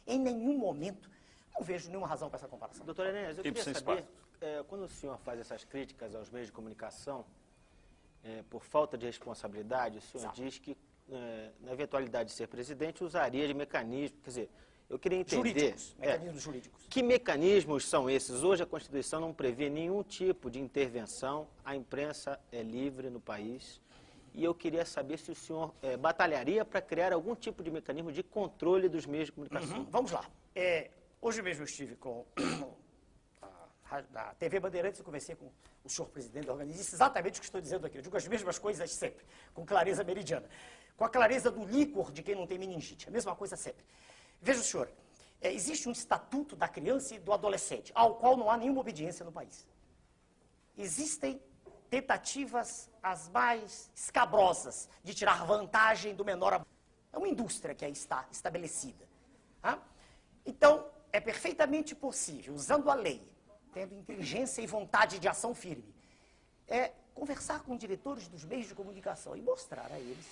Em nenhum momento. Não vejo nenhuma razão para essa comparação. Doutor Enéas, eu queria saber, quando o senhor faz essas críticas aos meios de comunicação, por falta de responsabilidade, o senhor diz que, na eventualidade de ser presidente, usaria de mecanismos, quer dizer, eu queria entender... Jurídicos, mecanismos jurídicos. Que mecanismos são esses? Hoje a Constituição não prevê nenhum tipo de intervenção, a imprensa é livre no país, e eu queria saber se o senhor batalharia para criar algum tipo de mecanismo de controle dos meios de comunicação. Vamos lá. Hoje mesmo eu estive com a TV Bandeirantes, eu conversei com o senhor presidente da organização, disse exatamente o que estou dizendo aqui. Eu digo as mesmas coisas sempre, com clareza meridiana. Com a clareza do líquor de quem não tem meningite. A mesma coisa sempre. Veja, senhor, existe um estatuto da criança e do adolescente, ao qual não há nenhuma obediência no país. Existem tentativas as mais escabrosas de tirar vantagem do menor. É uma indústria que aí está estabelecida. Então, é perfeitamente possível, usando a lei, tendo inteligência e vontade de ação firme, conversar com diretores dos meios de comunicação e mostrar a eles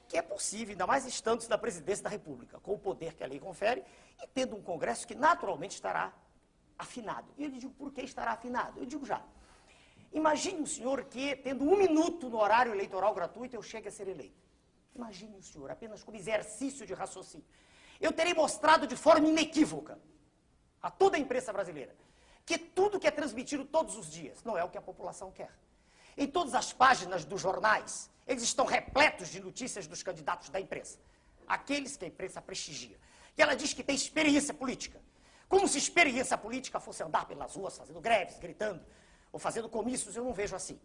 que é possível, ainda mais estando na presidência da República, com o poder que a lei confere, e tendo um Congresso que naturalmente estará afinado. E eu lhe digo, por que estará afinado? Eu digo já. Imagine o senhor que, tendo 1 minuto no horário eleitoral gratuito, eu chegue a ser eleito. Imagine o senhor, apenas como exercício de raciocínio. Eu terei mostrado de forma inequívoca a toda a imprensa brasileira que tudo que é transmitido todos os dias não é o que a população quer. Em todas as páginas dos jornais, eles estão repletos de notícias dos candidatos da imprensa. Aqueles que a imprensa prestigia. Que ela diz que tem experiência política. Como se experiência política fosse andar pelas ruas fazendo greves, gritando, ou fazendo comícios, eu não vejo assim.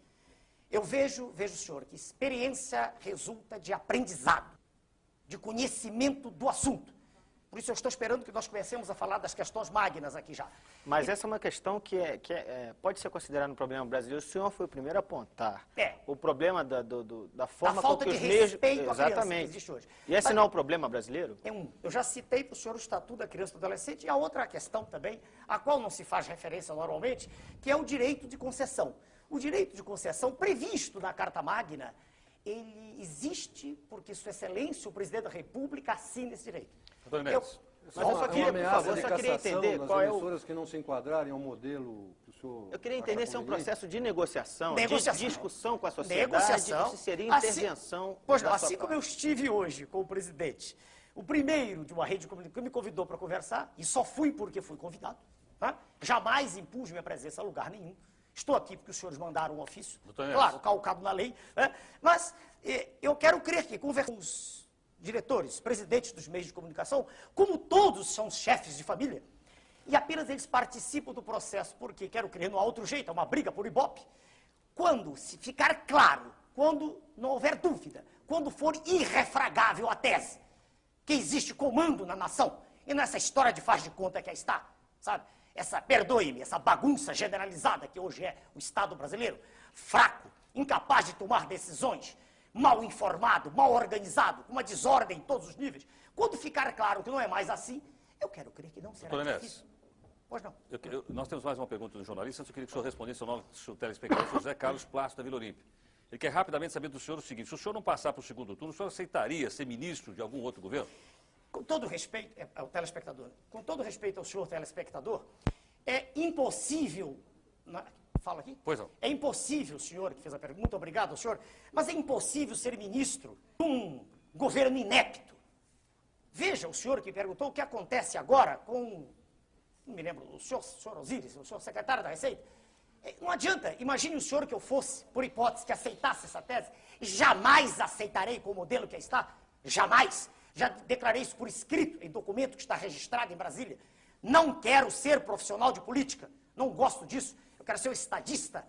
Eu vejo, senhor, que experiência resulta de aprendizado, de conhecimento do assunto. Por isso eu estou esperando que nós comecemos a falar das questões magnas aqui já. Mas essa é uma questão que pode ser considerada um problema brasileiro. O senhor foi o primeiro a apontar o problema da forma como que os de meios... respeito à criança que existe hoje. E esse não é um problema brasileiro? Eu já citei para o senhor o Estatuto da Criança e do Adolescente e a outra questão também, a qual não se faz referência normalmente, que é o direito de concessão. O direito de concessão previsto na Carta Magna, ele existe porque Sua Excelência, o Presidente da República, assina esse direito. Doutor Enéas, Mas eu só queria, por favor, só queria entender qual é o... emissoras que não se enquadrarem ao modelo que o senhor... Eu queria entender se é um processo de negociação, de discussão com a sociedade, negociação. se seria intervenção... Pois não, assim como eu estive hoje com o presidente, o primeiro de uma rede de comunicação que me convidou para conversar, e só fui porque fui convidado, jamais impus minha presença a lugar nenhum. Estou aqui porque os senhores mandaram um ofício, claro, calcado na lei, mas eu quero crer que conversar com os diretores, presidentes dos meios de comunicação, como todos são chefes de família, e apenas eles participam do processo, porque, quero crer, não há outro jeito, é uma briga por ibope. Quando se ficar claro, quando não houver dúvida, quando for irrefragável a tese que existe comando na nação, e nessa história de faz de conta que aí está, sabe? Perdoe-me, essa bagunça generalizada que hoje é o Estado brasileiro, fraco, incapaz de tomar decisões, mal informado, mal organizado, com uma desordem em todos os níveis. Quando ficar claro que não é mais assim, eu quero crer que não será difícil. Pois não. Nós temos mais uma pergunta do jornalista, eu queria que o senhor respondesse ao nosso telespectador, José Carlos Plácido, da Vila Olímpia. Ele quer rapidamente saber do senhor o seguinte: se o senhor não passar para o segundo turno, o senhor aceitaria ser ministro de algum outro governo? Com todo respeito ao telespectador, com todo respeito ao senhor telespectador, é impossível... Fala aqui? Pois não. É impossível, senhor que fez a pergunta, muito obrigado ao senhor, mas é impossível ser ministro de um governo inepto. Veja o senhor que perguntou o que acontece agora com, não me lembro, o senhor Osíris, o senhor secretário da Receita. Não adianta, imagine o senhor que eu fosse, por hipótese, que aceitasse essa tese. Jamais aceitarei com o modelo que está, jamais. Já declarei isso por escrito, em documento que está registrado em Brasília. Não quero ser profissional de política, não gosto disso. Eu quero ser um estadista,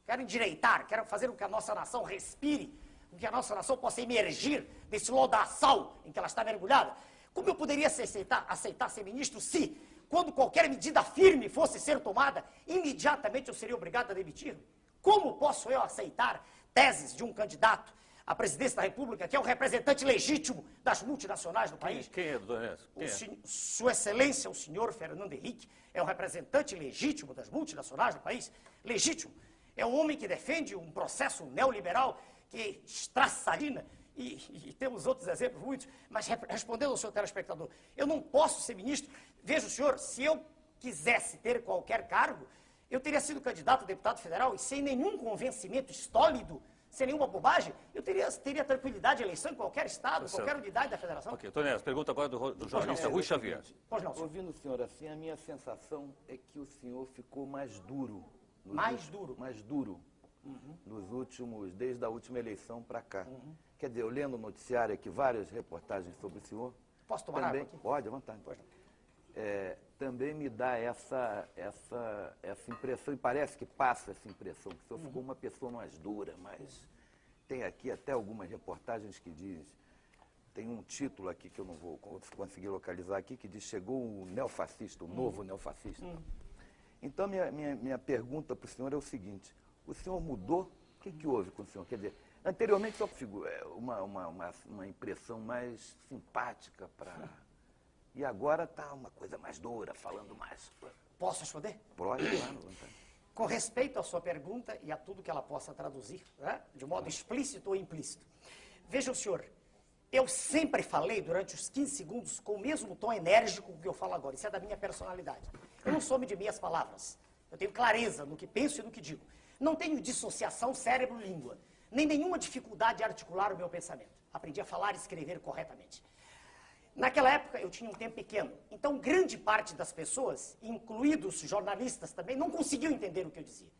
quero endireitar, quero fazer com que a nossa nação respire, com que a nossa nação possa emergir desse lodaçal em que ela está mergulhada. Como eu poderia aceitar ser ministro se, quando qualquer medida firme fosse ser tomada, imediatamente eu seria obrigado a demitir-me? Como posso eu aceitar teses de um candidato à presidência da República, que é o representante legítimo das multinacionais do país? Quem é, doutor Enéas? Sua Excelência, o senhor Fernando Henrique, é o representante legítimo das multinacionais do país? Legítimo. É um homem que defende um processo neoliberal que estraçalina e temos outros exemplos muitos, mas respondendo ao senhor telespectador, eu não posso ser ministro. Veja o senhor, se eu quisesse ter qualquer cargo, eu teria sido candidato a deputado federal e sem nenhum convencimento estólido, sem nenhuma bobagem, eu teria tranquilidade de eleição em qualquer estado, qualquer unidade da federação. Ok, Tonés, pergunta agora do jornalista Rui Xavier. Pois não, Ouvindo o senhor assim, a minha sensação é que o senhor ficou mais duro. Mais duro? Mais duro. Nos últimos, desde a última eleição para cá. Quer dizer, eu lendo o noticiário aqui, várias reportagens sobre o senhor. Posso tomar também, água aqui? Pode, à vontade. Também me dá essa impressão, e parece que passa essa impressão, que o senhor ficou uma pessoa mais dura, mas tem aqui até algumas reportagens que diz, tem um título aqui que eu não vou conseguir localizar aqui, que diz, chegou o neofascista, o novo neofascista. Então, minha pergunta para o senhor é o seguinte, o senhor mudou? O que houve com o senhor? Quer dizer, anteriormente só figurou uma impressão mais simpática para... E agora está uma coisa mais dura, falando mais. Posso responder? Pode, claro. Com respeito à sua pergunta e a tudo que ela possa traduzir, né, de modo explícito ou implícito. Veja o senhor, eu sempre falei durante os 15 segundos com o mesmo tom enérgico que eu falo agora. Isso é da minha personalidade. Eu não sou de meias palavras. Eu tenho clareza no que penso e no que digo. Não tenho dissociação cérebro-língua, nem nenhuma dificuldade de articular o meu pensamento. Aprendi a falar e escrever corretamente. Naquela época, eu tinha um tempo pequeno, então grande parte das pessoas, incluídos jornalistas também, não conseguiam entender o que eu dizia.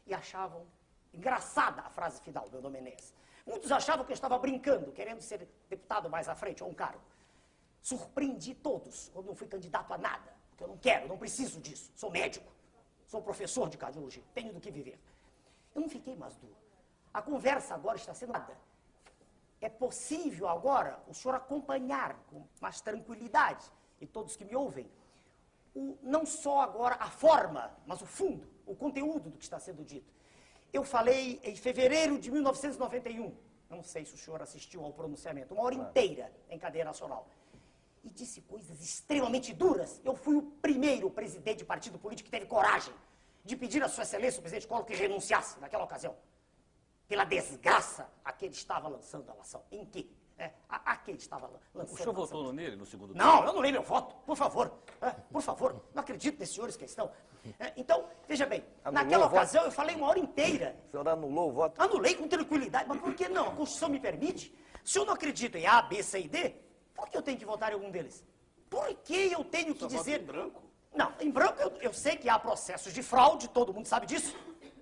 E achavam engraçada a frase final, meu nome é Enéas. Muitos achavam que eu estava brincando, querendo ser deputado mais à frente, ou um cargo. Surpreendi todos, quando não fui candidato a nada, porque eu não quero, não preciso disso. Sou médico, sou professor de cardiologia, tenho do que viver. Eu não fiquei mais duro. A conversa agora está sendo nada. É possível agora o senhor acompanhar com mais tranquilidade, e todos que me ouvem, não só agora a forma, mas o fundo, o conteúdo do que está sendo dito. Eu falei em fevereiro de 1991, eu não sei se o senhor assistiu ao pronunciamento, uma hora inteira em cadeia nacional, e disse coisas extremamente duras. Eu fui o primeiro presidente de partido político que teve coragem de pedir a sua excelência, o presidente Collor, que renunciasse naquela ocasião. Pela desgraça a que ele estava lançando a ação. Em que? A que ele estava lançando. O senhor votou nele no segundo turno? Não, eu não dei meu voto, por favor. Por favor, não acredito nesses senhores que estão. Então, veja bem, naquela ocasião eu falei uma hora inteira. O senhor anulou o voto? Anulei com tranquilidade, mas por que não? A Constituição me permite. Se eu não acredito em A, B, C e D, por que eu tenho que votar em algum deles? Por que eu tenho que dizer... Em branco? Não, em branco eu sei que há processos de fraude, todo mundo sabe disso.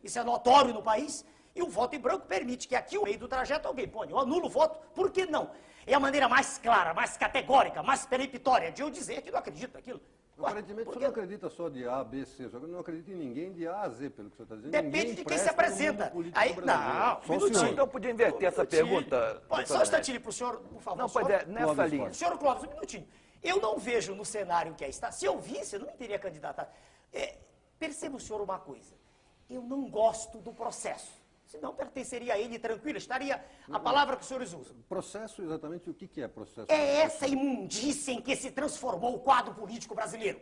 Isso é notório no país. E o voto em branco permite que aqui, no meio do trajeto, alguém põe, eu anulo o voto, por que não? É a maneira mais clara, mais categórica, mais peremptória de eu dizer que não acredito naquilo. Aparentemente, o senhor não acredita só de A, B, C, o senhor não acredita em ninguém de A a Z, pelo que o senhor está dizendo. Depende de quem se apresenta. Aí, não, Só o senhor. Então, podia inverter essa pergunta? Pode, só um instantinho para o senhor, por favor. Não, pois é, nessa linha. Senhor Clóvis, um minutinho. Eu não vejo no cenário que aí está. Se eu visse, eu não me teria candidatado. Perceba o senhor uma coisa. Eu não gosto do processo. Senão pertenceria a ele tranquilo, estaria a palavra que os senhores usam. Processo, exatamente o que é processo? É essa imundícia em que se transformou o quadro político brasileiro.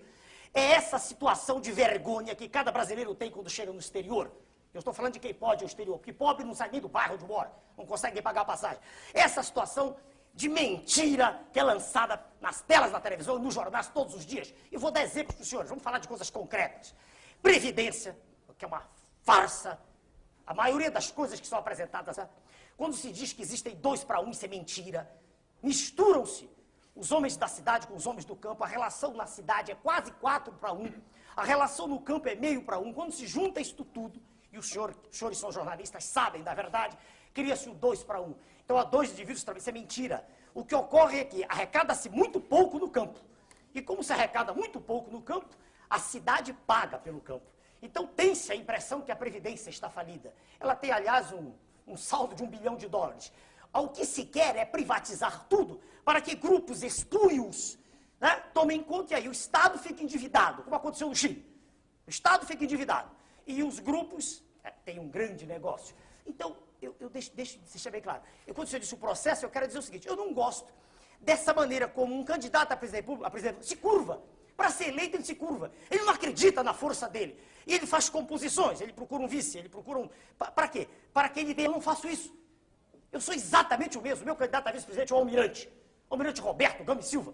É essa situação de vergonha que cada brasileiro tem quando chega no exterior. Eu estou falando de quem pode ir ao exterior, porque pobre não sai nem do bairro onde mora, não consegue nem pagar a passagem. Essa situação de mentira que é lançada nas telas da televisão e nos jornais todos os dias. E vou dar exemplos para os senhores, vamos falar de coisas concretas. Previdência, que é uma farsa. A maioria das coisas que são apresentadas, quando se diz que existem 2 para 1, isso é mentira. Misturam-se os homens da cidade com os homens do campo. A relação na cidade é quase 4 para 1. A relação no campo é meio para 1. Quando se junta isto tudo, e os senhores são jornalistas, sabem da verdade, cria-se o 2 para 1. Então, a 2 indivíduos, isso é mentira. O que ocorre é que arrecada-se muito pouco no campo. E como se arrecada muito pouco no campo, a cidade paga pelo campo. Então, tem-se a impressão que a Previdência está falida. Ela tem, aliás, um saldo de $1 bilhão. O que se quer é privatizar tudo para que grupos espúrios, né, tomem conta e aí o Estado fica endividado, como aconteceu no Chile. O Estado fica endividado e os grupos têm um grande negócio. Então, deixa bem claro. Quando você disse o processo, eu quero dizer o seguinte, eu não gosto dessa maneira como um candidato a presidente se curva. Para ser eleito, ele se curva. Ele não acredita na força dele. E ele faz composições, ele procura um vice, ele procura um... Para quê? Para que ele tenha, eu não faço isso. Eu sou exatamente o mesmo. Meu candidato a vice-presidente é o Almirante. Almirante Roberto Gomes Silva.